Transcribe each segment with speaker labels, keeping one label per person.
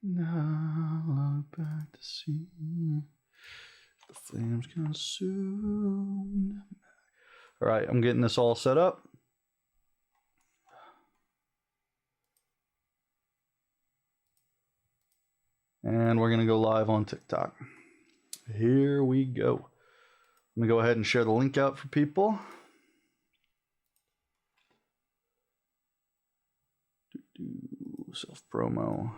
Speaker 1: Now look back to see the flames consume. All right, I'm getting this all set up. And we're going to go live on TikTok. Here we go. Let me go ahead and share the link out for people. Self-promo.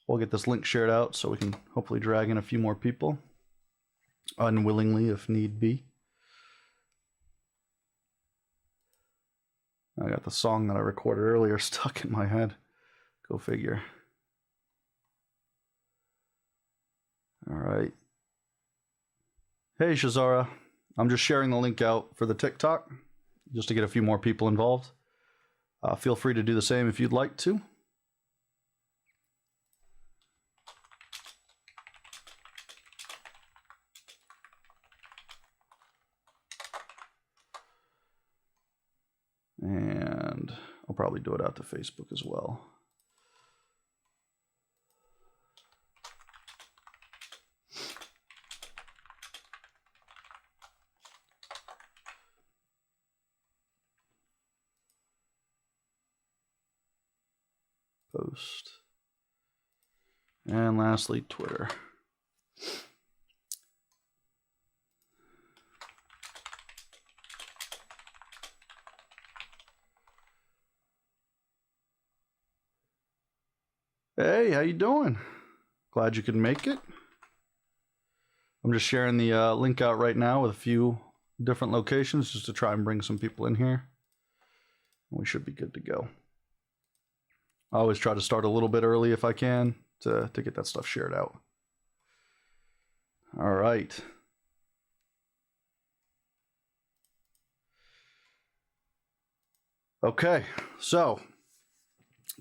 Speaker 1: We'll get this link shared out so we can hopefully drag in a few more people. Unwillingly, if need be. I got the song that I recorded earlier stuck in my head. Go figure. All right. Hey, Schazaura. I'm just sharing the link out for the TikTok just to get a few more people involved. Feel free to do the same if you'd like to. And I'll probably do it out to Facebook as well. Post. And lastly, Twitter. Hey, how you doing? Glad you could make it. I'm just sharing the link out right now with a few different locations just to try and bring some people in here. We should be good to go. I always try to start a little bit early if I can to get that stuff shared out. All right. Okay, so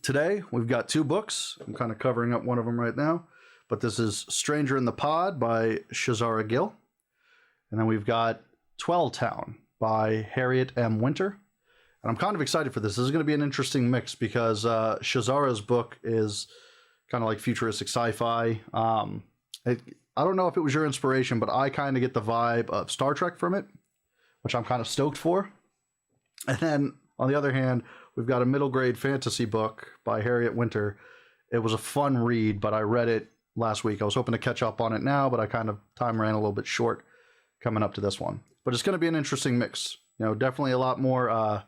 Speaker 1: today we've got two books. I'm kind of covering up one of them right now, but this is Stranger in the Pod by Schazaura Gill. And then we've got Tweltown by Harriet Winter. And I'm kind of excited for this. This is going to be an interesting mix because Schazaura's book is kind of like futuristic sci-fi. I don't know if it was your inspiration, but I kind of get the vibe of Star Trek from it, which I'm kind of stoked for. And then on the other hand, we've got a middle grade fantasy book by Harriet Winter. It was a fun read, but I read it last week. I was hoping to catch up on it now, but time ran a little bit short coming up to this one. But it's going to be an interesting mix. You know, definitely a lot more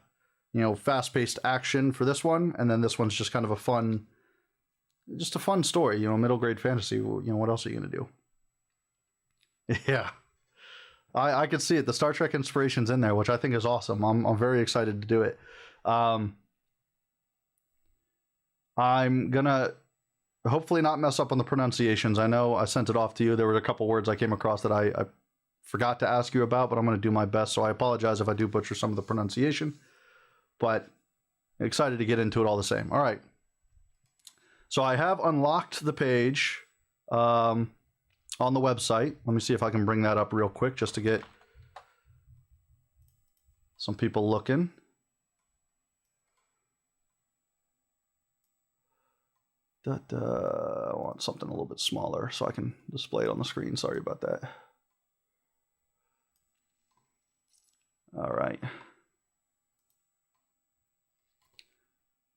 Speaker 1: fast-paced action for this one, and then this one's just kind of a fun story, middle grade fantasy. What else are you going to do? Yeah. I could see it. The Star Trek inspiration's in there, which I think is awesome. I'm very excited to do it. I'm gonna hopefully not mess up on the pronunciations. I know I sent it off to you. There were a couple words I came across that I forgot to ask you about, but I'm going to do my best. So I apologize if I do butcher some of the pronunciation, but excited to get into it all the same. All right. So I have unlocked the page on the website. Let me see if I can bring that up real quick just to get some people looking. I want something a little bit smaller so I can display it on the screen. Sorry about that. All right.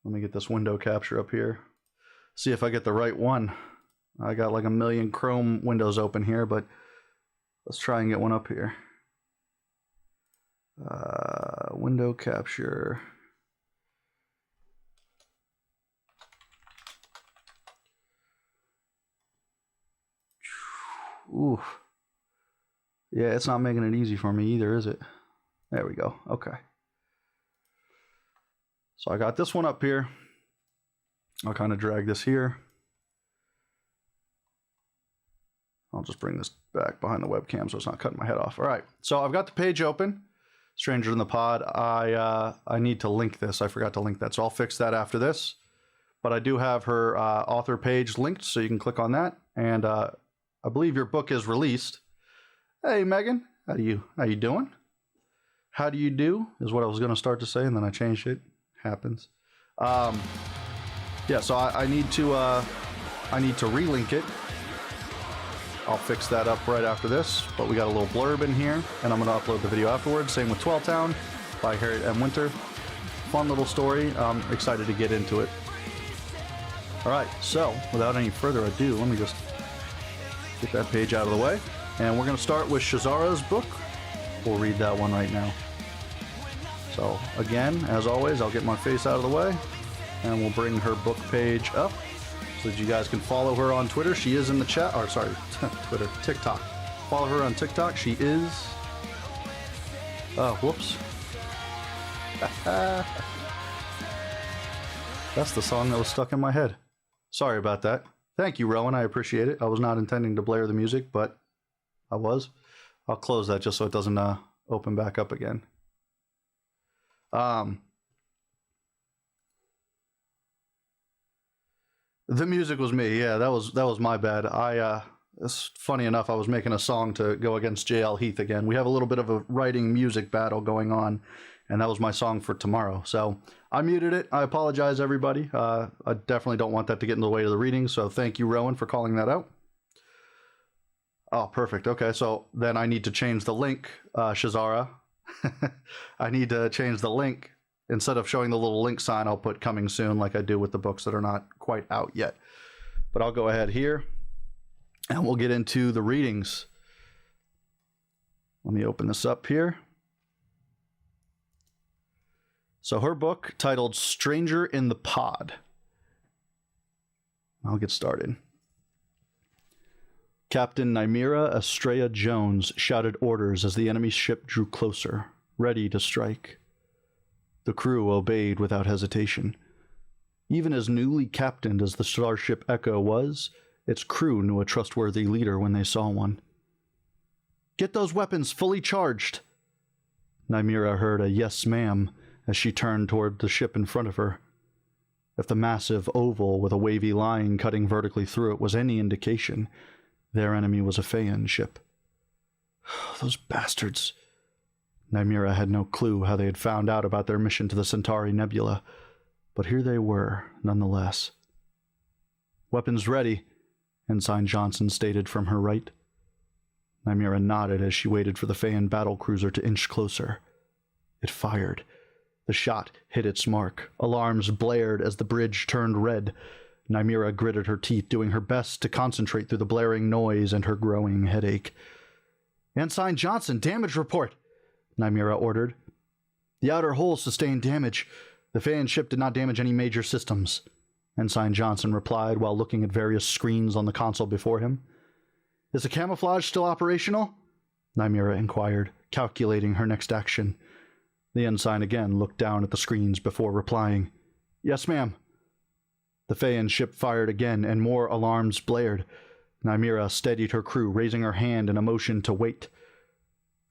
Speaker 1: Let me get this window capture up here. See if I get the right one. I got like a million Chrome windows open here, but let's try and get one up here. Window capture. Ooh. Yeah, it's not making it easy for me either, is it? There we go. Okay. So I got this one up here. I'll kind of drag this here. I'll just bring this back behind the webcam so it's not cutting my head off. All right. So I've got the page open. Stranger in the Pod. I need to link this. I forgot to link that. So I'll fix that after this. But I do have her author page linked, so you can click on that. And I believe your book is released. Hey, Megan. How you doing? how do you do is what I was going to start to say, and then I changed it. Happens. Yeah, so I need to relink it. I'll fix that up right after this, but we got a little blurb in here, and I'm going to upload the video afterwards. Same with 12 Town by Harriet Winter. Fun little story. I'm excited to get into it. All right, so without any further ado, let me just get that page out of the way. And we're going to start with Schazaura's book. We'll read that one right now. So again, as always, I'll get my face out of the way, and we'll bring her book page up so that you guys can follow her on Twitter. She is in the chat, or sorry, Twitter, TikTok. Follow her on TikTok. She is, whoops. That's the song that was stuck in my head. Sorry about that. Thank you, Rowan. I appreciate it. I was not intending to blare the music, but I was. I'll close that just so it doesn't open back up again. The music was me. Yeah, that was my bad. It's funny enough, I was making a song to go against JL Heath again. We have a little bit of a writing music battle going on, and that was my song for tomorrow. So I muted it. I apologize, everybody. I definitely don't want that to get in the way of the reading, so thank you, Rowan, for calling that out. Oh, perfect. Okay, so then I need to change the link, Schazaura. I need to change the link. Instead of showing the little link sign, I'll put coming soon like I do with the books that are not quite out yet. But I'll go ahead here, and we'll get into the readings. Let me open this up here. So her book, titled Stranger in the Pod. I'll get started. Captain Nymeria Estrella Jones shouted orders as the enemy ship drew closer, ready to strike. The crew obeyed without hesitation. Even as newly captained as the starship Echo was, its crew knew a trustworthy leader when they saw one. "Get those weapons fully charged!" Nymeria heard a "yes, ma'am" as she turned toward the ship in front of her. If the massive oval with a wavy line cutting vertically through it was any indication, their enemy was a Phaean ship. Those bastards. Nymeria had no clue how they had found out about their mission to the Centauri Nebula, but here they were, nonetheless. "Weapons ready," Ensign Johnson stated from her right. Nymeria nodded as she waited for the Phaean battlecruiser to inch closer. It fired. The shot hit its mark. Alarms blared as the bridge turned red. Nymeria gritted her teeth, doing her best to concentrate through the blaring noise and her growing headache. "Ensign Johnson, damage report!" Nymeria ordered. "The outer hull sustained damage. The Phaean ship did not damage any major systems," Ensign Johnson replied while looking at various screens on the console before him. "Is the camouflage still operational?" Nymeria inquired, calculating her next action. The ensign again looked down at the screens before replying. "Yes, ma'am." The Phaean ship fired again, and more alarms blared. Nymeria steadied her crew, raising her hand in a motion to wait.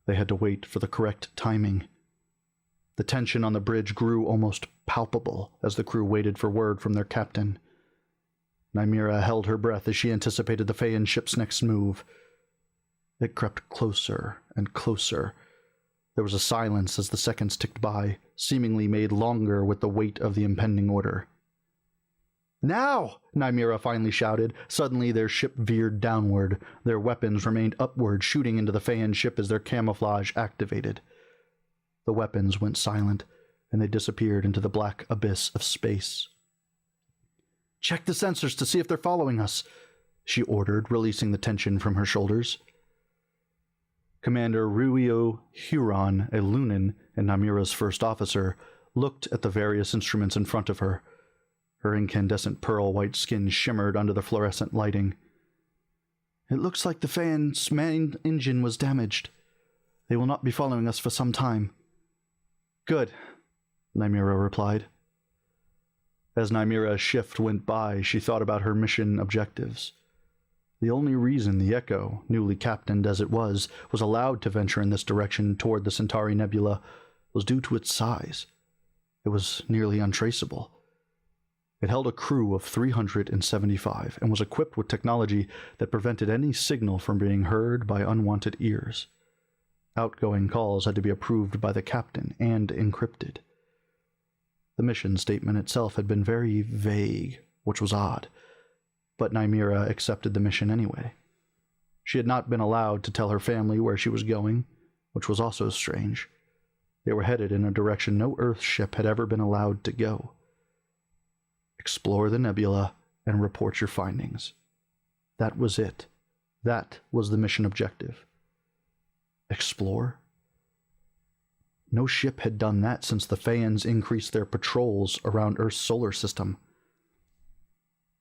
Speaker 1: They had to wait for the correct timing. The tension on the bridge grew almost palpable as the crew waited for word from their captain. Nymeria held her breath as she anticipated the Phaean ship's next move. It crept closer and closer. There was a silence as the seconds ticked by, seemingly made longer with the weight of the impending order. "Now!" Nymeria finally shouted. Suddenly their ship veered downward. Their weapons remained upward, shooting into the Phaean ship as their camouflage activated. The weapons went silent, and they disappeared into the black abyss of space. "Check the sensors to see if they're following us," she ordered, releasing the tension from her shoulders. Commander Ruio Huron, a Lunan and Nymeria's first officer, looked at the various instruments in front of her. Her incandescent pearl-white skin shimmered under the fluorescent lighting. "It looks like the Phaean's main engine was damaged. They will not be following us for some time." "Good," Nymeria replied. As Nymeria's shift went by, she thought about her mission objectives. The only reason the Echo, newly captained as it was allowed to venture in this direction toward the Centauri Nebula was due to its size. It was nearly untraceable. It held a crew of 375 and was equipped with technology that prevented any signal from being heard by unwanted ears. Outgoing calls had to be approved by the captain and encrypted. The mission statement itself had been very vague, which was odd, but Nymira accepted the mission anyway. She had not been allowed to tell her family where she was going, which was also strange. They were headed in a direction no Earth ship had ever been allowed to go. Explore the nebula and report your findings. That was it. That was the mission objective. Explore? No ship had done that since the Phaeans increased their patrols around Earth's solar system.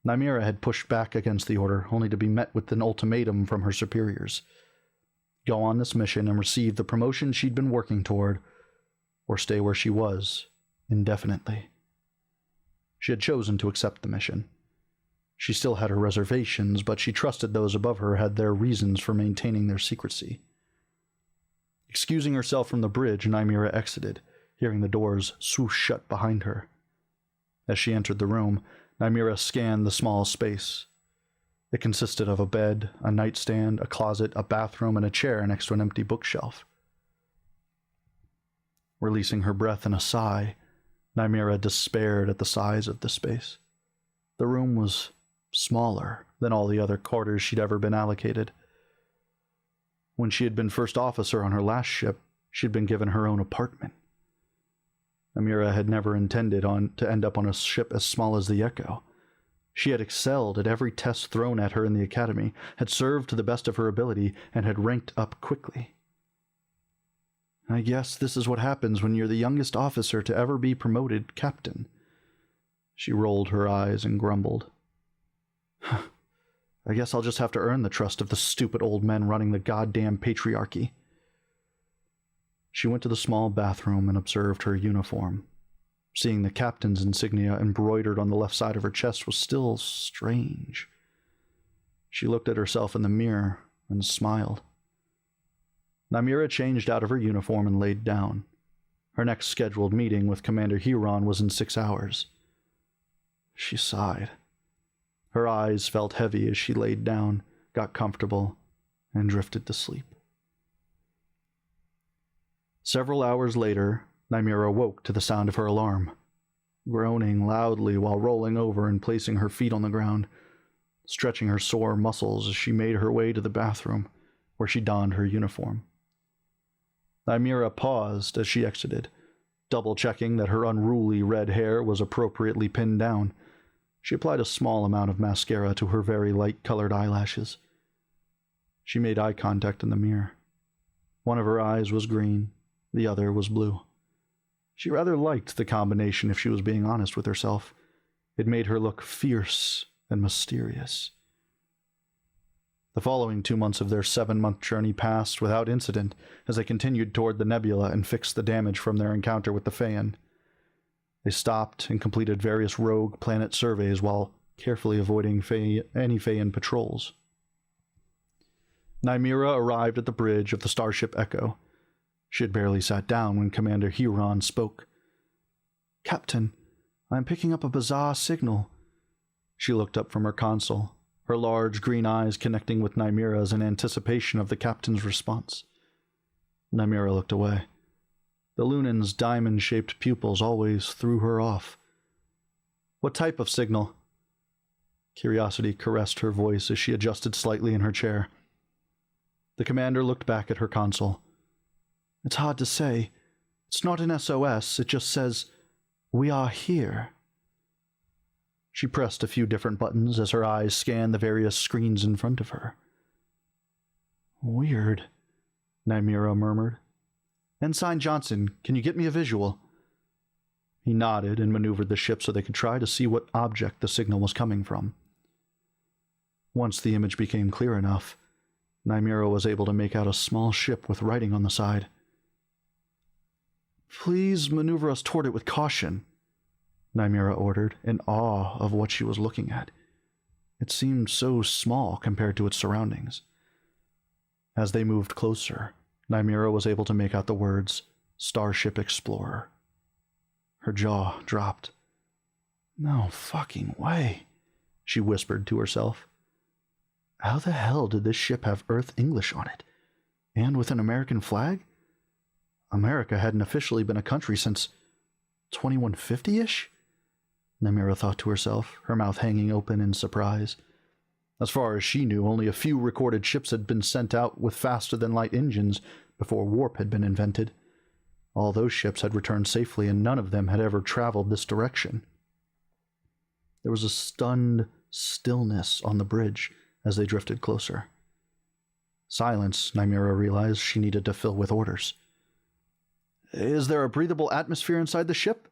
Speaker 1: Nymira had pushed back against the order, only to be met with an ultimatum from her superiors. Go on this mission and receive the promotion she'd been working toward, or stay where she was, indefinitely. She had chosen to accept the mission. She still had her reservations, but she trusted those above her had their reasons for maintaining their secrecy. Excusing herself from the bridge, Nymira exited, hearing the doors swoosh shut behind her. As she entered the room, Nymira scanned the small space. It consisted of a bed, a nightstand, a closet, a bathroom, and a chair next to an empty bookshelf. Releasing her breath in a sigh, Nymira despaired at the size of the space. The room was smaller than all the other quarters she'd ever been allocated. When she had been first officer on her last ship, she'd been given her own apartment. Nymira had never intended to end up on a ship as small as the Echo. She had excelled at every test thrown at her in the academy, had served to the best of her ability, and had ranked up quickly. I guess this is what happens when you're the youngest officer to ever be promoted captain. She rolled her eyes and grumbled. I guess I'll just have to earn the trust of the stupid old men running the goddamn patriarchy. She went to the small bathroom and observed her uniform. Seeing the captain's insignia embroidered on the left side of her chest was still strange. She looked at herself in the mirror and smiled. Nymira changed out of her uniform and laid down. Her next scheduled meeting with Commander Huron was in 6 hours. She sighed. Her eyes felt heavy as she laid down, got comfortable, and drifted to sleep. Several hours later, Nymira woke to the sound of her alarm, groaning loudly while rolling over and placing her feet on the ground, stretching her sore muscles as she made her way to the bathroom, where she donned her uniform. Nymira paused as she exited, double-checking that her unruly red hair was appropriately pinned down. She applied a small amount of mascara to her very light-colored eyelashes. She made eye contact in the mirror. One of her eyes was green, the other was blue. She rather liked the combination if she was being honest with herself. It made her look fierce and mysterious. The following 2 months of their 7-month journey passed without incident as they continued toward the nebula and fixed the damage from their encounter with the Phaean. They stopped and completed various rogue planet surveys while carefully avoiding any Phaean patrols. Nymira arrived at the bridge of the starship Echo. She had barely sat down when Commander Huron spoke. "Captain, I am picking up a bizarre signal." She looked up from her console, her large green eyes connecting with Nymira's in anticipation of the captain's response. Nymira looked away. The Lunan's diamond-shaped pupils always threw her off. "What type of signal?" Curiosity caressed her voice as she adjusted slightly in her chair. The commander looked back at her console. "It's hard to say. It's not an SOS, it just says, 'We are here.'" She pressed a few different buttons as her eyes scanned the various screens in front of her. "Weird," Nymira murmured. "Ensign Johnson, can you get me a visual?" He nodded and maneuvered the ship so they could try to see what object the signal was coming from. Once the image became clear enough, Nymira was able to make out a small ship with writing on the side. "Please maneuver us toward it with caution," Nymira ordered, in awe of what she was looking at. It seemed so small compared to its surroundings. As they moved closer, Nymira was able to make out the words, "Starship Explorer." Her jaw dropped. "No fucking way," she whispered to herself. How the hell did this ship have Earth English on it? And with an American flag? America hadn't officially been a country since 2150-ish? Nymeria thought to herself, her mouth hanging open in surprise. As far as she knew, only a few recorded ships had been sent out with faster-than-light engines before warp had been invented. All those ships had returned safely, and none of them had ever traveled this direction. There was a stunned stillness on the bridge as they drifted closer. Silence, Nymeria realized she needed to fill with orders. "Is there a breathable atmosphere inside the ship?"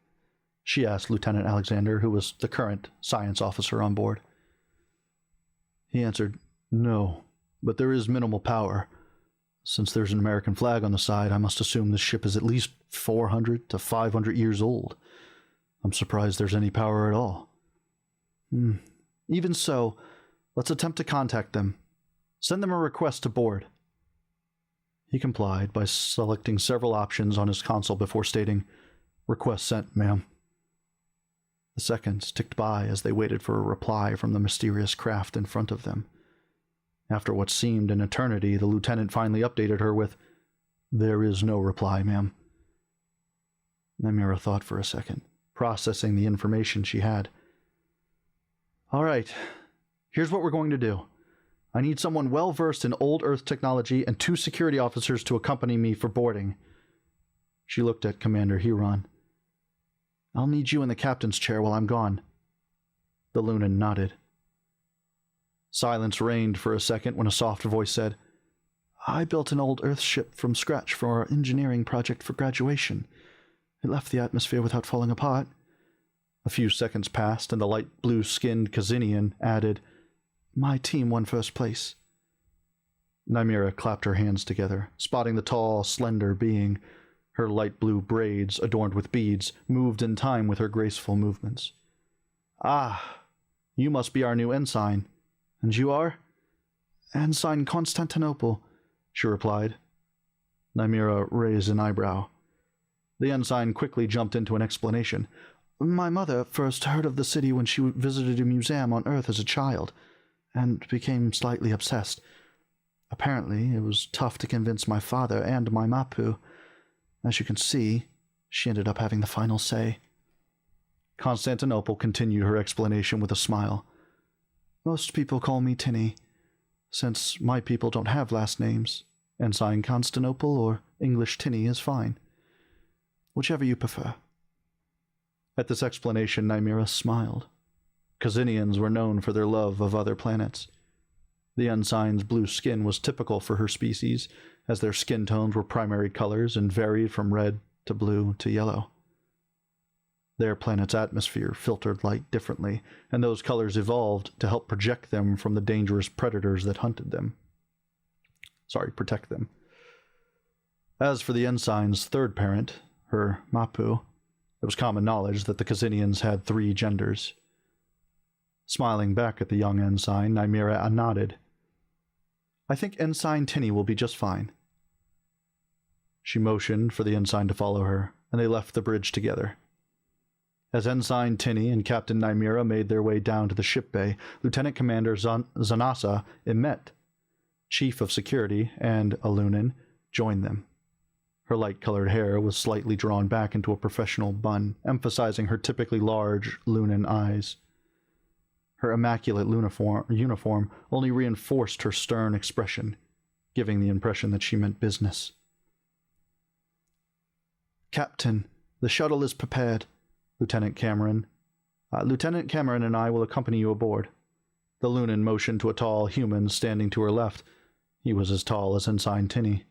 Speaker 1: she asked Lieutenant Alexander, who was the current science officer on board. He answered, "No, but there is minimal power. Since there's an American flag on the side, I must assume this ship is at least 400 to 500 years old. I'm surprised there's any power at all." Even so, let's attempt to contact them. Send them a request to board." He complied by selecting several options on his console before stating, "Request sent, ma'am." The seconds ticked by as they waited for a reply from the mysterious craft in front of them. After what seemed an eternity, the lieutenant finally updated her with, "There is no reply, ma'am." Nymeria thought for a second, processing the information she had. "All right, here's what we're going to do. I need someone well-versed in old Earth technology and 2 security officers to accompany me for boarding." She looked at Commander Huron. "I'll need you in the captain's chair while I'm gone." The Lunan nodded. Silence reigned for a second when a soft voice said, "I built an old Earth ship from scratch for our engineering project for graduation. It left the atmosphere without falling apart." A few seconds passed, and the light blue-skinned Kazinian added, "My team won first place." Nymeria clapped her hands together, spotting the tall, slender being. Her light blue braids, adorned with beads, moved in time with her graceful movements. "Ah, you must be our new ensign. And you are?" "Ensign Constantinople," she replied. Nymeria raised an eyebrow. The ensign quickly jumped into an explanation. "My mother first heard of the city when she visited a museum on Earth as a child, and became slightly obsessed. Apparently, it was tough to convince my father and my Mapu. As you can see, she ended up having the final say." Constantinople continued her explanation with a smile. "Most people call me Tinny. Since my people don't have last names, Ensign Constantinople or English Tinny is fine. Whichever you prefer." At this explanation, Nymeria smiled. Kazinians were known for their love of other planets. The ensign's blue skin was typical for her species, as their skin tones were primary colors and varied from red to blue to yellow. Their planet's atmosphere filtered light differently, and those colors evolved to help protect them from the dangerous predators that hunted them. Protect them. As for the ensign's third parent, her Mapu, it was common knowledge that the Kazinians had 3 genders. Smiling back at the young ensign, Nymeria nodded. "I think Ensign Tinny will be just fine." She motioned for the ensign to follow her, and they left the bridge together. As Ensign Tinny and Captain Nymeria made their way down to the ship bay, Lieutenant Commander Zanasa Imet, Chief of Security, and a Lunan, joined them. Her light-colored hair was slightly drawn back into a professional bun, emphasizing her typically large Lunan eyes. Her immaculate uniform only reinforced her stern expression, giving the impression that she meant business. "Captain, the shuttle is prepared. Lieutenant Cameron and I will accompany you aboard." The Lunan motioned to a tall human standing to her left. He was as tall as Ensign Tinny.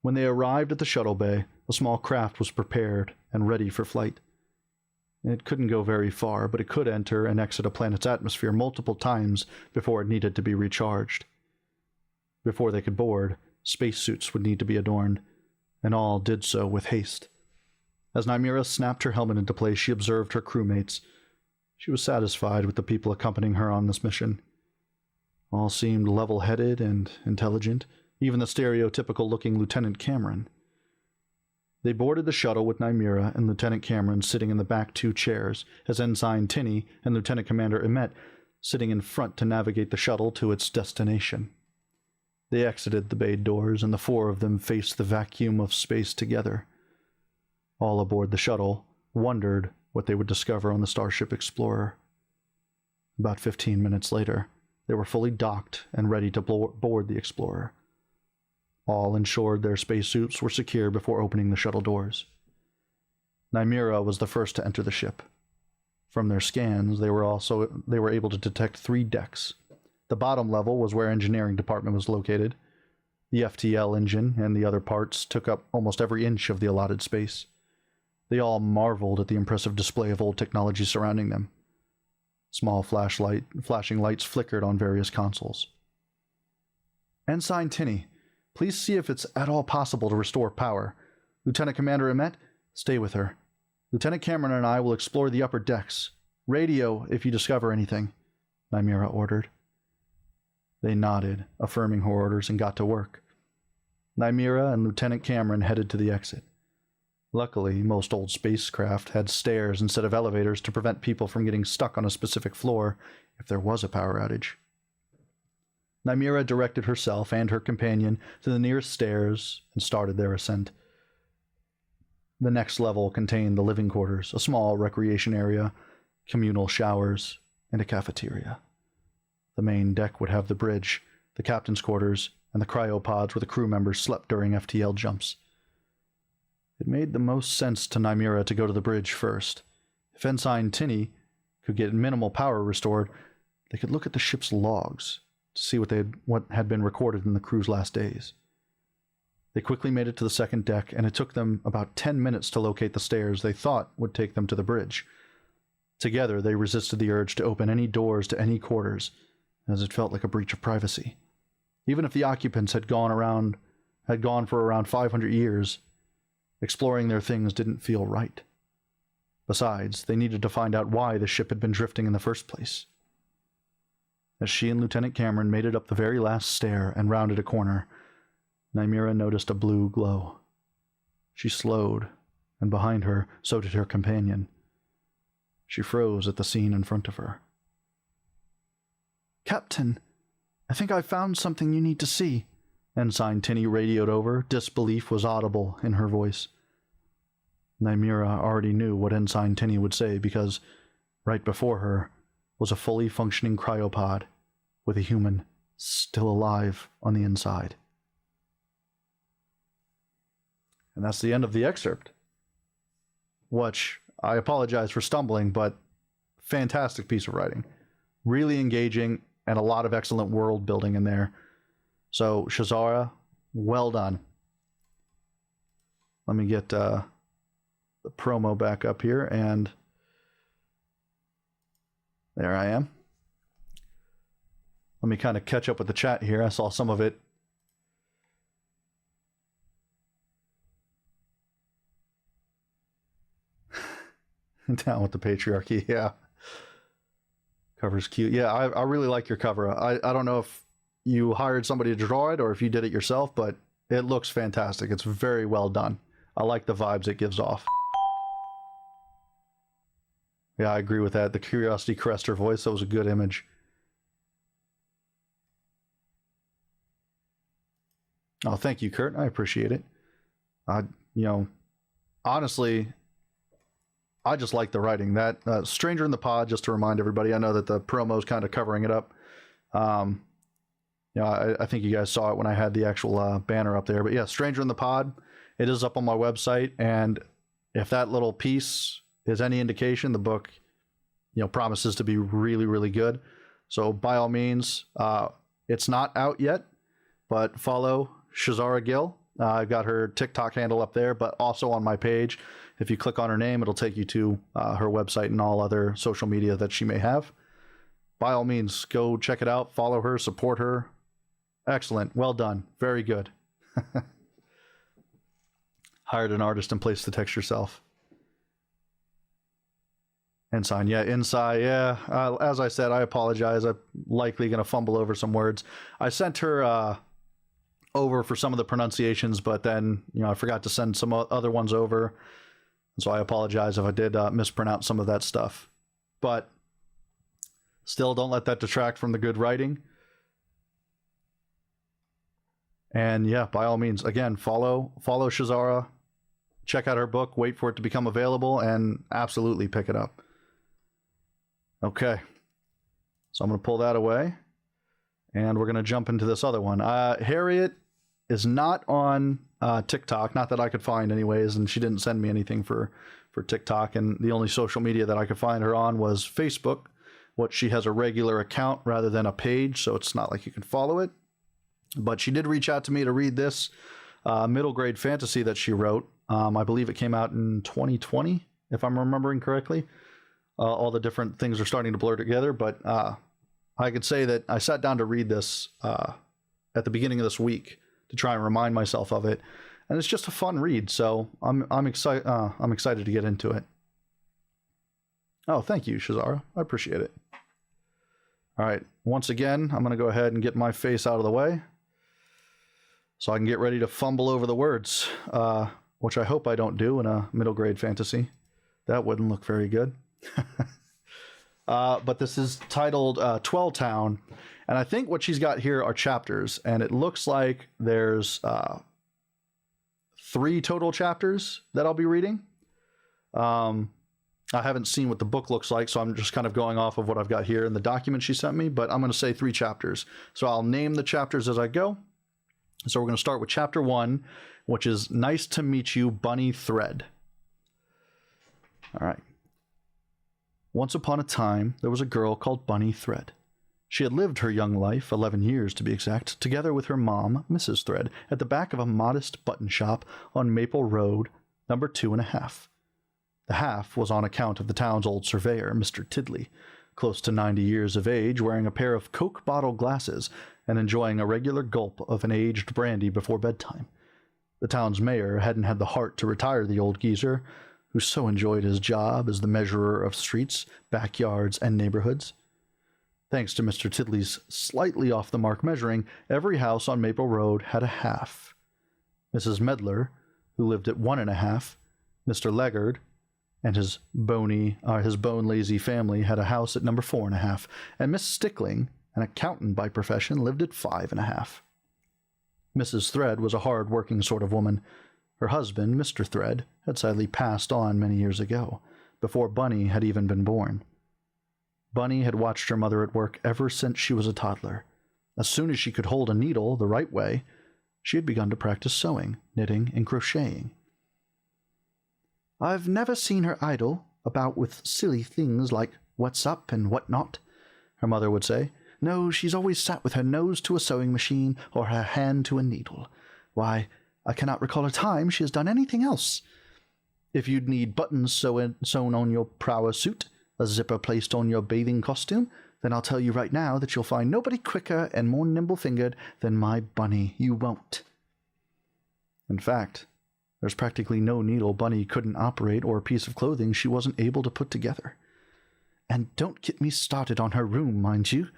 Speaker 1: When they arrived at the shuttle bay, a small craft was prepared and ready for flight. It couldn't go very far, but it could enter and exit a planet's atmosphere multiple times before it needed to be recharged. Before they could board, spacesuits would need to be adorned, and all did so with haste. As Nymeria snapped her helmet into place, she observed her crewmates. She was satisfied with the people accompanying her on this mission. All seemed level-headed and intelligent, even the stereotypical-looking Lieutenant Cameron. They boarded the shuttle with Nymeria and Lieutenant Cameron sitting in the back 2 chairs, as Ensign Tinny and Lieutenant Commander Imet sitting in front to navigate the shuttle to its destination. They exited the bay doors, and the four of them faced the vacuum of space together. All aboard the shuttle wondered what they would discover on the Starship Explorer. About 15 minutes later, they were fully docked and ready to board the Explorer. All ensured their spacesuits were secure before opening the shuttle doors. Nymera was the first to enter the ship. From their scans, they were able to detect 3 decks. The bottom level was where engineering department was located. The FTL engine and the other parts took up almost every inch of the allotted space. They all marveled at the impressive display of old technology surrounding them. Small flashing lights flickered on various consoles. "Ensign Tinney, please see if it's at all possible to restore power. Lieutenant Commander Emmett, stay with her. Lieutenant Cameron and I will explore the upper decks. Radio if you discover anything," Nymera ordered. They nodded, affirming her orders, and got to work. Nymera and Lieutenant Cameron headed to the exit. Luckily, most old spacecraft had stairs instead of elevators to prevent people from getting stuck on a specific floor if there was a power outage. Nymera directed herself and her companion to the nearest stairs and started their ascent. The next level contained the living quarters, a small recreation area, communal showers, and a cafeteria. The main deck would have the bridge, the captain's quarters, and the cryopods where the crew members slept during FTL jumps. It made the most sense to Nymera to go to the bridge first. If Ensign Tinney could get minimal power restored, they could look at the ship's logs to see what had been recorded in the crew's last days. They quickly made it to the second deck, and it took them about 10 minutes to locate the stairs they thought would take them to the bridge. Together, they resisted the urge to open any doors to any quarters, as it felt like a breach of privacy. Even if the occupants had gone for around 500 years, exploring their things didn't feel right. Besides, they needed to find out why the ship had been drifting in the first place. As she and Lieutenant Cameron made it up the very last stair and rounded a corner, Nymera noticed a blue glow. She slowed, and behind her, so did her companion. She froze at the scene in front of her. "Captain, I think I've found something you need to see," Ensign Tinney radioed over. Disbelief was audible in her voice. Nymera already knew what Ensign Tinney would say because, right before her, was a fully functioning cryopod with a human still alive on the inside. And that's the end of the excerpt. Which, I apologize for stumbling, but fantastic piece of writing. Really engaging, and a lot of excellent world building in there. So, Schazaura, well done. Let me get the promo back up here, and there I am. Let me kind of catch up with the chat here. I saw some of it. Down with the patriarchy, yeah. Cover's cute. Yeah, I really like your cover. I don't know if you hired somebody to draw it or if you did it yourself, but it looks fantastic. It's very well done. I like the vibes it gives off. Yeah, I agree with that. The Curiosity Crester voice, that was a good image. Oh, thank you, Kurt. I appreciate it. Honestly, I just like the writing. That Stranger in the Pod, just to remind everybody, I know that the promo's kind of covering it up. I think you guys saw it when I had the actual banner up there. But yeah, Stranger in the Pod, it is up on my website. And if that little piece is any indication, the book, promises to be really, really good. So by all means, it's not out yet, but follow Schazaura Gill. I've got her TikTok handle up there, but also on my page. If you click on her name, it'll take you to her website and all other social media that she may have. By all means, go check it out, follow her, support her. Excellent. Well done. Very good. Hired an artist and placed the text yourself. Ensign. Yeah, Inside. Yeah. As I said, I apologize. I'm likely going to fumble over some words. I sent her over for some of the pronunciations, but then, I forgot to send some other ones over. So I apologize if I did mispronounce some of that stuff. But still, don't let that detract from the good writing. And yeah, by all means, again, follow Schazaura, check out her book, wait for it to become available, and absolutely pick it up. Okay, so I'm going to pull that away, and we're going to jump into this other one. Harriet is not on TikTok, not that I could find anyways, and she didn't send me anything for TikTok, and the only social media that I could find her on was Facebook, which she has a regular account rather than a page, so it's not like you can follow it. But she did reach out to me to read this middle grade fantasy that she wrote. I believe it came out in 2020, if I'm remembering correctly. All the different things are starting to blur together, but I could say that I sat down to read this at the beginning of this week to try and remind myself of it, and it's just a fun read. So I'm excited. I'm excited to get into it. Oh, thank you, Schazaura. I appreciate it. All right. Once again, I'm going to go ahead and get my face out of the way, so I can get ready to fumble over the words, which I hope I don't do in a middle grade fantasy. That wouldn't look very good. But this is titled Twelve Town, and I think what she's got here are chapters, and it looks like there's 3 total chapters that I'll be reading. I haven't seen what the book looks like, so I'm just kind of going off of what I've got here in the document she sent me, but I'm going to say 3 chapters. So I'll name the chapters as I go. So we're going to start with chapter 1, which is Nice to Meet You, Bunny Thread. All right. Once upon a time, there was a girl called Bunny Thread. She had lived her young life, 11 years to be exact, together with her mom, Mrs. Thread, at the back of a modest button shop on Maple Road, number 2.5. The half was on account of the town's old surveyor, Mr. Tiddley, close to 90 years of age, wearing a pair of Coke bottle glasses and enjoying a regular gulp of an aged brandy before bedtime. The town's mayor hadn't had the heart to retire the old geezer, who so enjoyed his job as the measurer of streets, backyards, and neighborhoods. Thanks to Mr. Tiddley's slightly off-the-mark measuring, every house on Maple Road had a half. Mrs. Medler, who lived at 1.5, Mr. Leggard, and his bone-lazy family had a house at number 4.5, and Miss Stickling, an accountant by profession, lived at 5.5. Mrs. Thread was a hard-working sort of woman. Her husband, Mr. Thread, had sadly passed on many years ago, before Bunny had even been born. Bunny had watched her mother at work ever since she was a toddler. As soon as she could hold a needle the right way, she had begun to practice sewing, knitting, and crocheting. "I've never seen her idle about with silly things like what's up and what not," her mother would say. "No, she's always sat with her nose to a sewing machine or her hand to a needle. Why, I cannot recall a time she has done anything else. If you'd need buttons sewn on your prowess suit, a zipper placed on your bathing costume, then I'll tell you right now that you'll find nobody quicker and more nimble-fingered than my Bunny. You won't." In fact, there's practically no needle Bunny couldn't operate or piece of clothing she wasn't able to put together. "And don't get me started on her room, mind you,"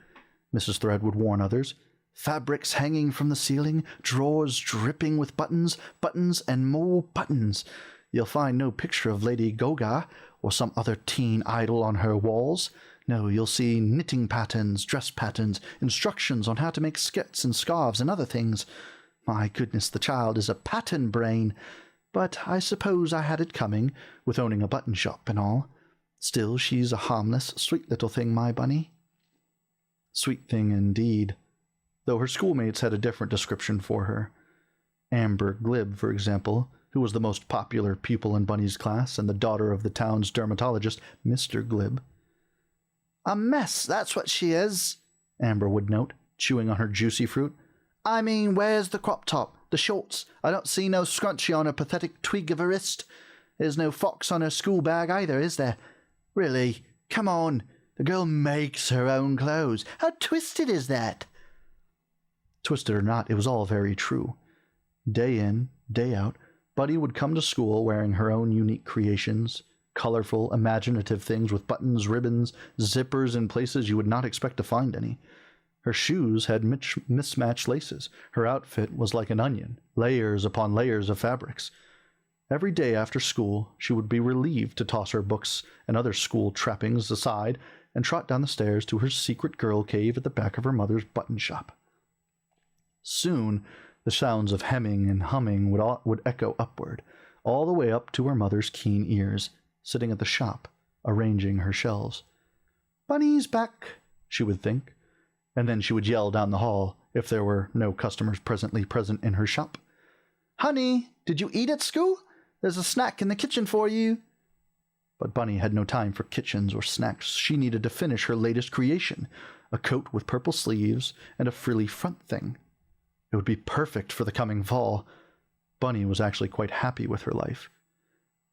Speaker 1: Mrs. Thread would warn others. "Fabrics hanging from the ceiling, drawers dripping with buttons, buttons and more buttons. You'll find no picture of Lady Goga or some other teen idol on her walls. No, you'll see knitting patterns, dress patterns, instructions on how to make skirts and scarves and other things. My goodness, the child is a pattern brain. But I suppose I had it coming, with owning a button shop and all. Still, she's a harmless, sweet little thing, my Bunny." Sweet thing indeed, though her schoolmates had a different description for her. Amber Glib, for example, who was the most popular pupil in Bunny's class and the daughter of the town's dermatologist, Mr. Glib. "A mess, that's what she is," Amber would note, chewing on her juicy fruit. "I mean, where's the crop top, the shorts? I don't see no scrunchie on her pathetic twig of a wrist. There's no fox on her school bag either, is there? Really, come on, the girl makes her own clothes. How twisted is that?" Twisted or not, it was all very true. Day in, day out, Bunny would come to school wearing her own unique creations, colorful, imaginative things with buttons, ribbons, zippers in places you would not expect to find any. Her shoes had mismatched laces. Her outfit was like an onion, layers upon layers of fabrics. Every day after school, she would be relieved to toss her books and other school trappings aside and trot down the stairs to her secret girl cave at the back of her mother's button shop. Soon, The sounds of hemming and humming would echo upward, all the way up to her mother's keen ears, sitting at the shop, arranging her shelves. "Bunny's back," she would think, and then she would yell down the hall, if there were no customers presently present in her shop. "Honey, did you eat at school? There's a snack in the kitchen for you." But Bunny had no time for kitchens or snacks. She needed to finish her latest creation, a coat with purple sleeves and a frilly front thing. It would be perfect for the coming fall. Bunny was actually quite happy with her life.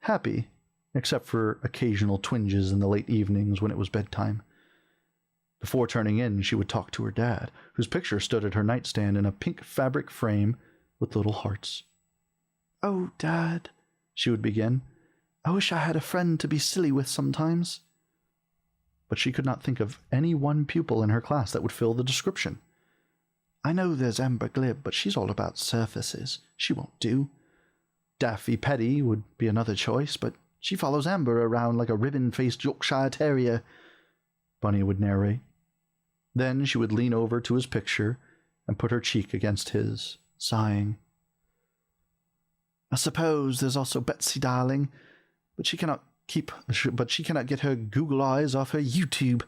Speaker 1: Happy, except for occasional twinges in the late evenings when it was bedtime. Before turning in, she would talk to her dad, whose picture stood at her nightstand in a pink fabric frame with little hearts. "Oh, Dad," she would begin, "I wish I had a friend to be silly with sometimes." But she could not think of any one pupil in her class that would fill the description. "I know there's Amber Glib, but she's all about surfaces. She won't do. Daffy Petty would be another choice, but she follows Amber around like a ribbon-faced Yorkshire Terrier," Bunny would narrate. Then she would lean over to his picture and put her cheek against his, sighing. "I suppose there's also Betsy Darling, but she cannot get her Google eyes off her YouTube,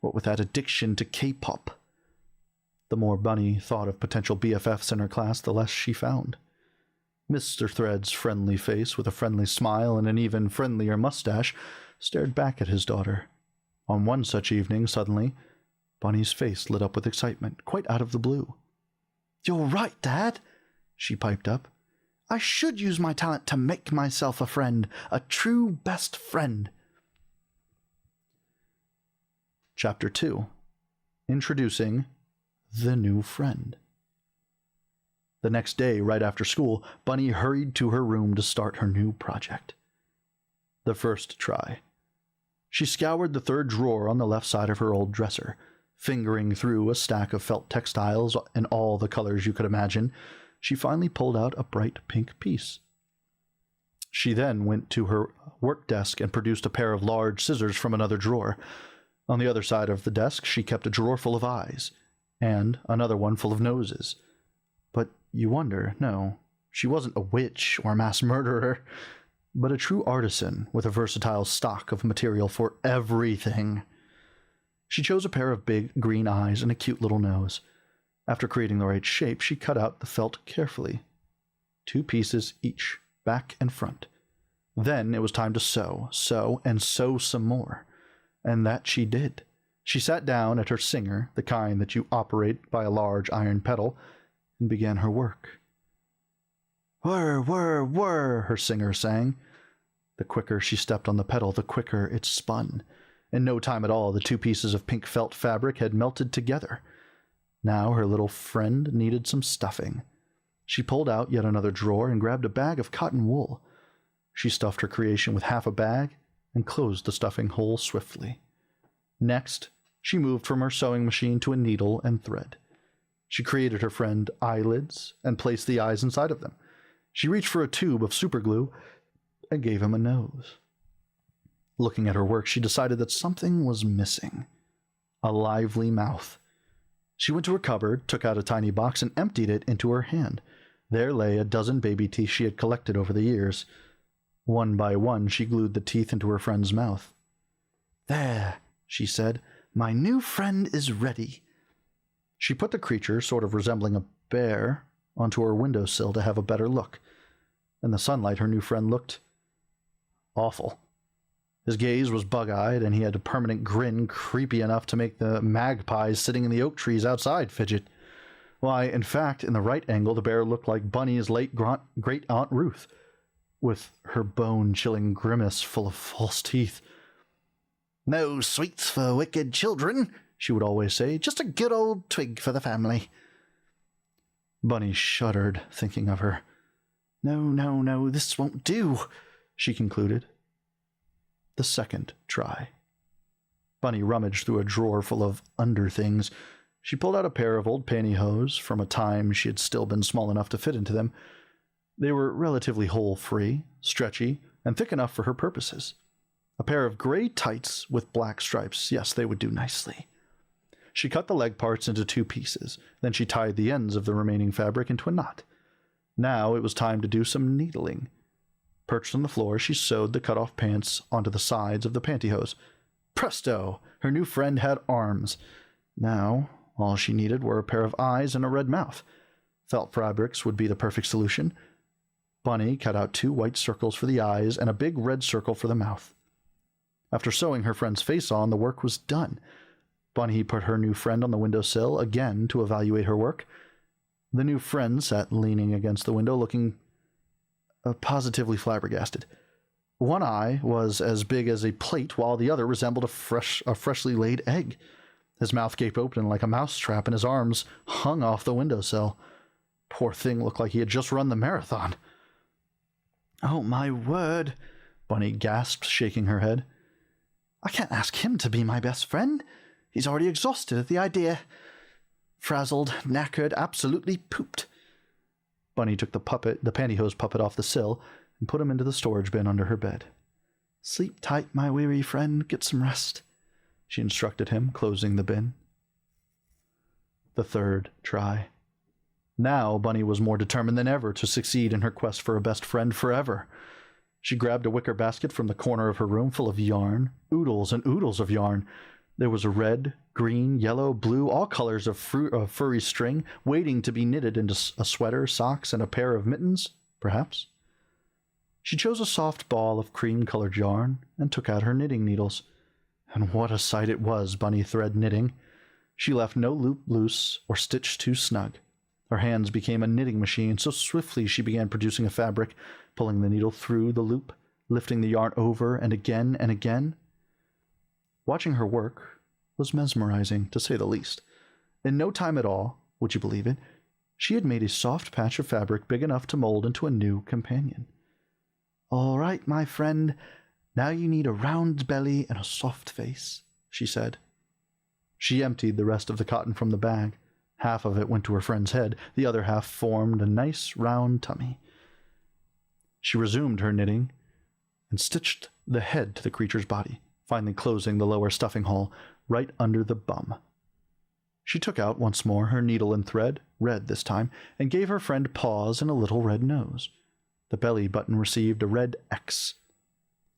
Speaker 1: what with that addiction to K-pop." The more Bunny thought of potential BFFs in her class, the less she found. Mr. Thread's friendly face, with a friendly smile and an even friendlier mustache, stared back at his daughter. On one such evening, suddenly, Bunny's face lit up with excitement, quite out of the blue. "You're right, Dad," she piped up. "I should use my talent to make myself a friend, a true best friend." Chapter 2. Introducing the New Friend. The next day, right after school, Bunny hurried to her room to start her new project. The first try. She scoured the third drawer on the left side of her old dresser, fingering through a stack of felt textiles in all the colors you could imagine. She finally pulled out a bright pink piece. She then went to her work desk and produced a pair of large scissors from another drawer. On the other side of the desk, she kept a drawer full of eyes, and another one full of noses. But you wonder, no, she wasn't a witch or a mass murderer, but a true artisan with a versatile stock of material for everything. She chose a pair of big green eyes and a cute little nose. After creating the right shape, she cut out the felt carefully. 2 pieces each, back and front. Then it was time to sew, and sew some more. And that she did. She sat down at her singer, the kind that you operate by a large iron pedal, and began her work. "Whir, whir, whir," her singer sang. The quicker she stepped on the pedal, the quicker it spun. In no time at all, the 2 pieces of pink felt fabric had melted together. Now her little friend needed some stuffing. She pulled out yet another drawer and grabbed a bag of cotton wool. She stuffed her creation with half a bag and closed the stuffing hole swiftly. Next, she moved from her sewing machine to a needle and thread. She created her friend eyelids and placed the eyes inside of them. She reached for a tube of superglue and gave him a nose. Looking at her work, she decided that something was missing. A lively mouth. She went to her cupboard, took out a tiny box, and emptied it into her hand. There lay a dozen baby teeth she had collected over the years. One by one, she glued the teeth into her friend's mouth. "There," she said, "my new friend is ready." She put the creature, sort of resembling a bear, onto her windowsill to have a better look. In the sunlight, her new friend looked awful. His gaze was bug-eyed, and he had a permanent grin creepy enough to make the magpies sitting in the oak trees outside fidget. Why, in fact, in the right angle, the bear looked like Bunny's late great-aunt Ruth, with her bone-chilling grimace full of false teeth. "No sweets for wicked children," she would always say. "Just a good old twig for the family." Bunny shuddered, thinking of her. No, this won't do," she concluded. The second try. Bunny rummaged through a drawer full of under-things. She pulled out a pair of old pantyhose from a time she had still been small enough to fit into them. They were relatively hole-free, stretchy, and thick enough for her purposes. A pair of gray tights with black stripes. Yes, they would do nicely. She cut the leg parts into 2 pieces. Then she tied the ends of the remaining fabric into a knot. Now it was time to do some needling. Perched on the floor, she sewed the cut-off pants onto the sides of the pantyhose. Presto! Her new friend had arms. Now, all she needed were a pair of eyes and a red mouth. Felt fabrics would be the perfect solution. Bunny cut out 2 white circles for the eyes and a big red circle for the mouth. After sewing her friend's face on, the work was done. Bunny put her new friend on the windowsill again to evaluate her work. The new friend sat leaning against the window, looking positively flabbergasted. One eye was as big as a plate, while the other resembled a freshly laid egg. His mouth gaped open like a mousetrap, and his arms hung off the windowsill. Poor thing looked like he had just run the marathon. "Oh, my word," Bunny gasped, shaking her head. "I can't ask him to be my best friend. He's already exhausted at the idea. Frazzled, knackered, absolutely pooped." Bunny took the pantyhose puppet off the sill and put him into the storage bin under her bed. "Sleep tight, my weary friend. Get some rest," she instructed him, closing the bin. The third try. Now Bunny was more determined than ever to succeed in her quest for a best friend forever. She grabbed a wicker basket from the corner of her room full of yarn, oodles and oodles of yarn. There was a red, green, yellow, blue, all colors of furry string waiting to be knitted into a sweater, socks, and a pair of mittens, perhaps. She chose a soft ball of cream-colored yarn and took out her knitting needles. And what a sight it was, bunny thread knitting. She left no loop loose or stitch too snug. Her hands became a knitting machine, so swiftly she began producing a fabric, pulling the needle through the loop, lifting the yarn over and again and again. Watching her work was mesmerizing, to say the least. In no time at all, would you believe it, she had made a soft patch of fabric big enough to mold into a new companion. "All right, my friend, now you need a round belly and a soft face," she said. She emptied the rest of the cotton from the bag. Half of it went to her friend's head, the other half formed a nice round tummy. She resumed her knitting and stitched the head to the creature's body, finally closing the lower stuffing hole right under the bum. She took out once more her needle and thread, red this time, and gave her friend paws and a little red nose. The belly button received a red X.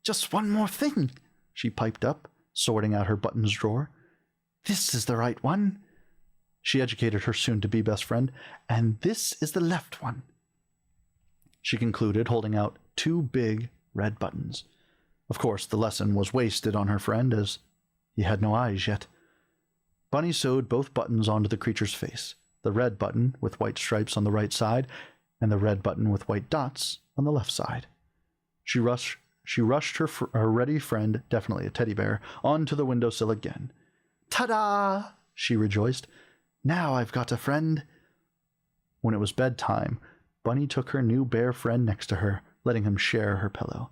Speaker 1: "Just one more thing," she piped up, sorting out her buttons drawer. "This is the right one," she educated her soon-to-be best friend, "and this is the left one," she concluded, holding out 2 big red buttons. Of course, the lesson was wasted on her friend, as he had no eyes yet. Bunny sewed both buttons onto the creature's face, the red button with white stripes on the right side, and the red button with white dots on the left side. She rushed her ready friend, definitely a teddy bear, onto the windowsill again. "Ta-da!" she rejoiced. "Now I've got a friend." When it was bedtime, Bunny took her new bear friend next to her, letting him share her pillow.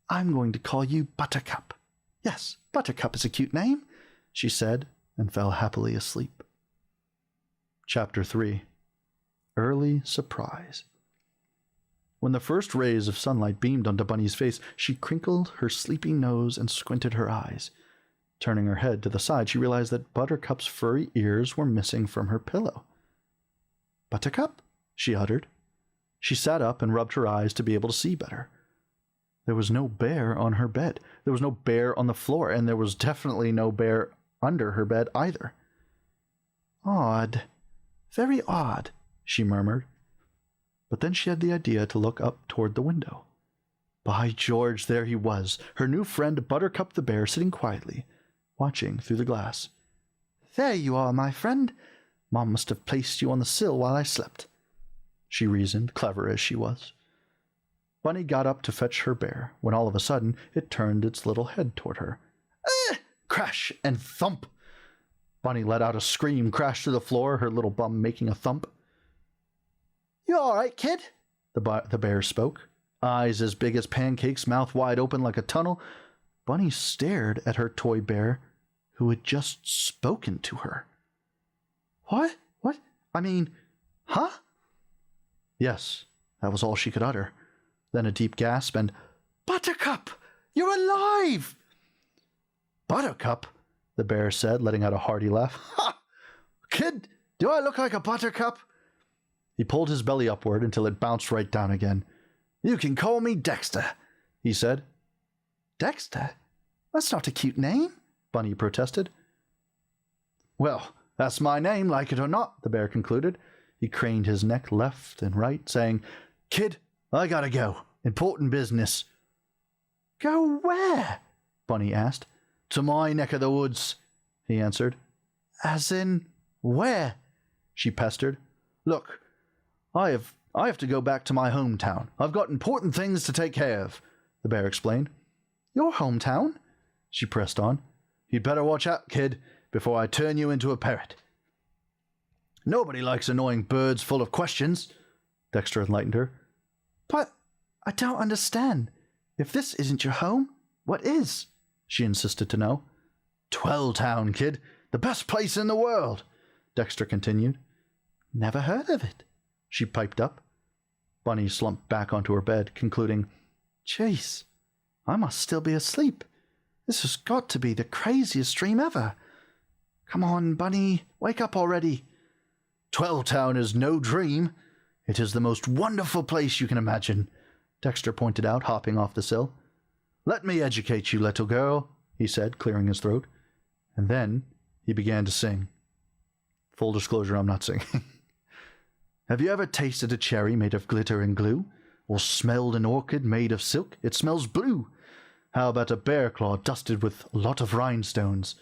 Speaker 1: "I'm going to call you Buttercup. Yes, Buttercup is a cute name," she said, and fell happily asleep. Chapter 3. Early Surprise. When the first rays of sunlight beamed onto Bunny's face, she crinkled her sleepy nose and squinted her eyes. Turning her head to the side, she realized that Buttercup's furry ears were missing from her pillow. "Buttercup?" she uttered. She sat up and rubbed her eyes to be able to see better. There was no bear on her bed. There was no bear on the floor, and there was definitely no bear under her bed either. "Odd. Very odd," she murmured. But then she had the idea to look up toward the window. By George, there he was, her new friend Buttercup the bear, sitting quietly, watching through the glass. "There you are, my friend. Mom must have placed you on the sill while I slept," she reasoned, clever as she was. Bunny got up to fetch her bear, when all of a sudden it turned its little head toward her. Crash and thump! Bunny let out a scream, crashed to the floor, her little bum making a thump. "You all right, kid?" The bear spoke. Eyes as big as pancakes, mouth wide open like a tunnel, Bunny stared at her toy bear, who had just spoken to her. What? I mean, huh?" Yes, that was all she could utter. Then a deep gasp and, "Buttercup! You're alive!" "Buttercup? the bear said, letting out a hearty laugh. Ha! Kid, do I look like a buttercup? He pulled his belly upward until it bounced right down again. You can call me Dexter, he said. Dexter? That's not a cute name, Bunny protested. Well, that's my name, like it or not, the bear concluded. He craned his neck left and right, saying, Kid, I gotta go. Important business. Go where? Bunny asked. To my neck of the woods, he answered. As in, where? She pestered. Look, I have to go back to my hometown. I've got important things to take care of, the bear explained. Your hometown? She pressed on. You'd better watch out, kid, before I turn you into a parrot. Nobody likes annoying birds full of questions, Dexter enlightened her. But I don't understand. If this isn't your home, what is? She insisted to know. Twelvetown, kid. The best place in the world, Dexter continued. Never heard of it, she piped up. Bunny slumped back onto her bed, concluding, Jeez, I must still be asleep. This has got to be the craziest dream ever. Come on, Bunny, wake up already. Twelvetown is no dream. It is the most wonderful place you can imagine, Dexter pointed out, hopping off the sill. Let me educate you, little girl, he said, clearing his throat. And then he began to sing. Full disclosure, I'm not singing. Have you ever tasted a cherry made of glitter and glue? Or smelled an orchid made of silk? It smells blue. How about a bear claw dusted with a lot of rhinestones?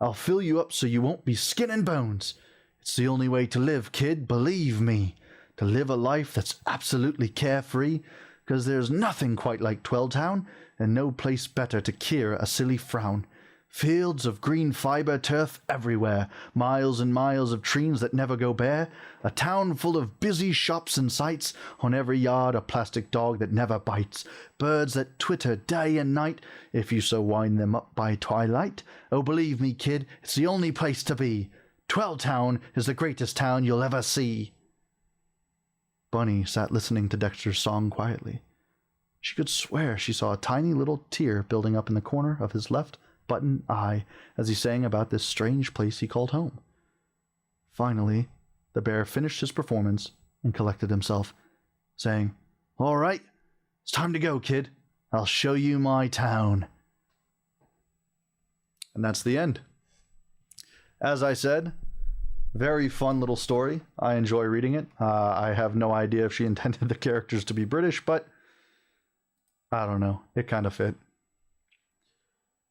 Speaker 1: I'll fill you up so you won't be skin and bones. It's the only way to live, kid, believe me. To live a life that's absolutely carefree, because there's nothing quite like Twelvetown, and no place better to cure a silly frown. Fields of green fibre turf everywhere, miles and miles of trees that never go bare, a town full of busy shops and sights, on every yard a plastic dog that never bites, birds that twitter day and night, if you so wind them up by twilight. Oh, believe me, kid, it's the only place to be. Twelvetown is the greatest town you'll ever see. Bunny sat listening to Dexter's song quietly. She could swear she saw a tiny little tear building up in the corner of his left button eye as he sang about this strange place he called home. Finally, the bear finished his performance and collected himself, saying, All right, it's time to go, kid. I'll show you my town. And that's the end. As I said, very fun little story. I enjoy reading it. I have no idea if she intended the characters to be British, but I don't know. It kind of fit.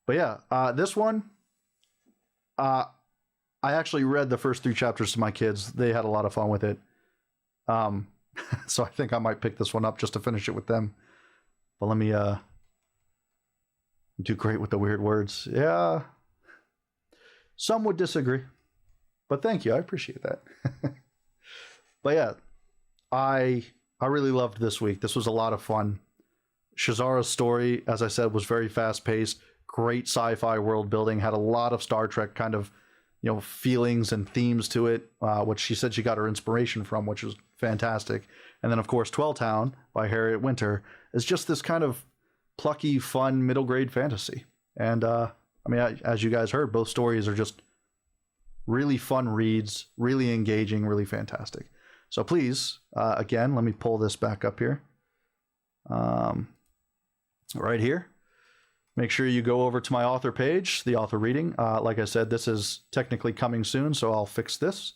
Speaker 1: But yeah, this one, I actually read the first 3 chapters to my kids. They had a lot of fun with it. So I think I might pick this one up just to finish it with them. But let me do great with the weird words. Yeah. Some would disagree. But thank you. I appreciate that. But yeah, I really loved this week. This was a lot of fun. Schazaura's story, as I said, was very fast-paced. Great sci-fi world building, had a lot of Star Trek kind of, feelings and themes to it, which she said she got her inspiration from, which was fantastic. And then, of course, Twelvetown by Harriet Winter is just this kind of plucky, fun, middle-grade fantasy. And, as you guys heard, both stories are just really fun reads, really engaging, really fantastic. So please, again, let me pull this back up here. Right here. Make sure you go over to my author page, the author reading. Like I said, this is technically coming soon, so I'll fix this.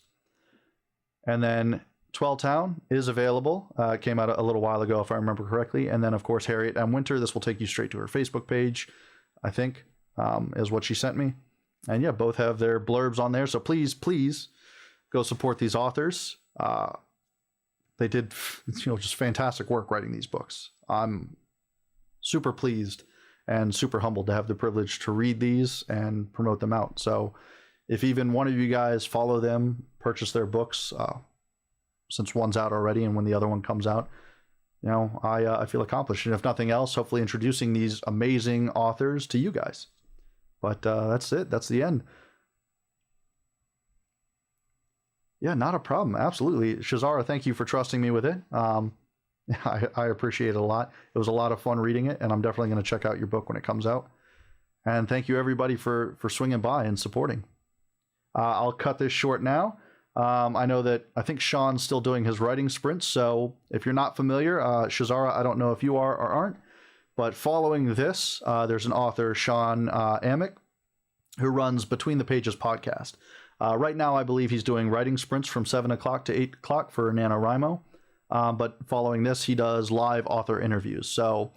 Speaker 1: And then Twelvetown is available. It came out a little while ago, if I remember correctly. And then, of course, Harriet Winter. This will take you straight to her Facebook page, I think, is what she sent me. And yeah, both have their blurbs on there. So please, please go support these authors. They did, just fantastic work writing these books. I'm super pleased and super humbled to have the privilege to read these and promote them out. So if even one of you guys follow them, purchase their books, since one's out already and when the other one comes out, I feel accomplished. And if nothing else, hopefully introducing these amazing authors to you guys. But that's it. That's the end. Yeah, not a problem. Absolutely. Schazaura, thank you for trusting me with it. I appreciate it a lot. It was a lot of fun reading it, and I'm definitely going to check out your book when it comes out. And thank you everybody for swinging by and supporting. I'll cut this short now. I know that I think Sean's still doing his writing sprints, so if you're not familiar, Schazaura, I don't know if you are or aren't, but following this, there's an author, Sean Amick, who runs Between the Pages podcast. Right now, I believe he's doing writing sprints from 7 o'clock to 8 o'clock for NaNoWriMo, but following this, he does live author interviews. So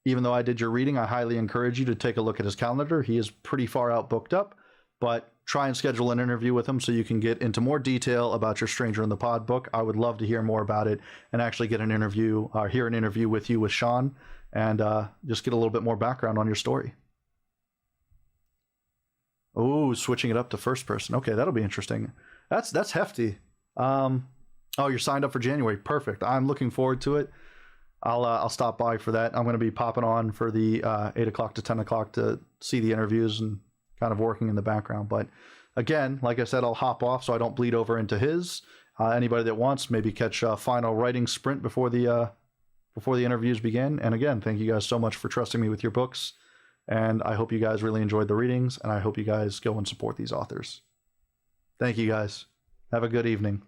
Speaker 1: even though I did your reading, I highly encourage you to take a look at his calendar. He is pretty far out booked up, but try and schedule an interview with him so you can get into more detail about your Stranger in the Pod book. I would love to hear more about it and actually get an interview or hear an interview with you with Sean and just get a little bit more background on your story. Oh, switching it up to first person. Okay, that'll be interesting. That's hefty. Oh, you're signed up for January. Perfect. I'm looking forward to it. I'll stop by for that. I'm going to be popping on for the 8 o'clock to 10 o'clock to see the interviews and kind of working in the background. But again, like I said, I'll hop off so I don't bleed over into his. Anybody that wants, maybe catch a final writing sprint before the interviews begin. And again, thank you guys so much for trusting me with your books. And I hope you guys really enjoyed the readings, and I hope you guys go and support these authors. Thank you guys. Have a good evening.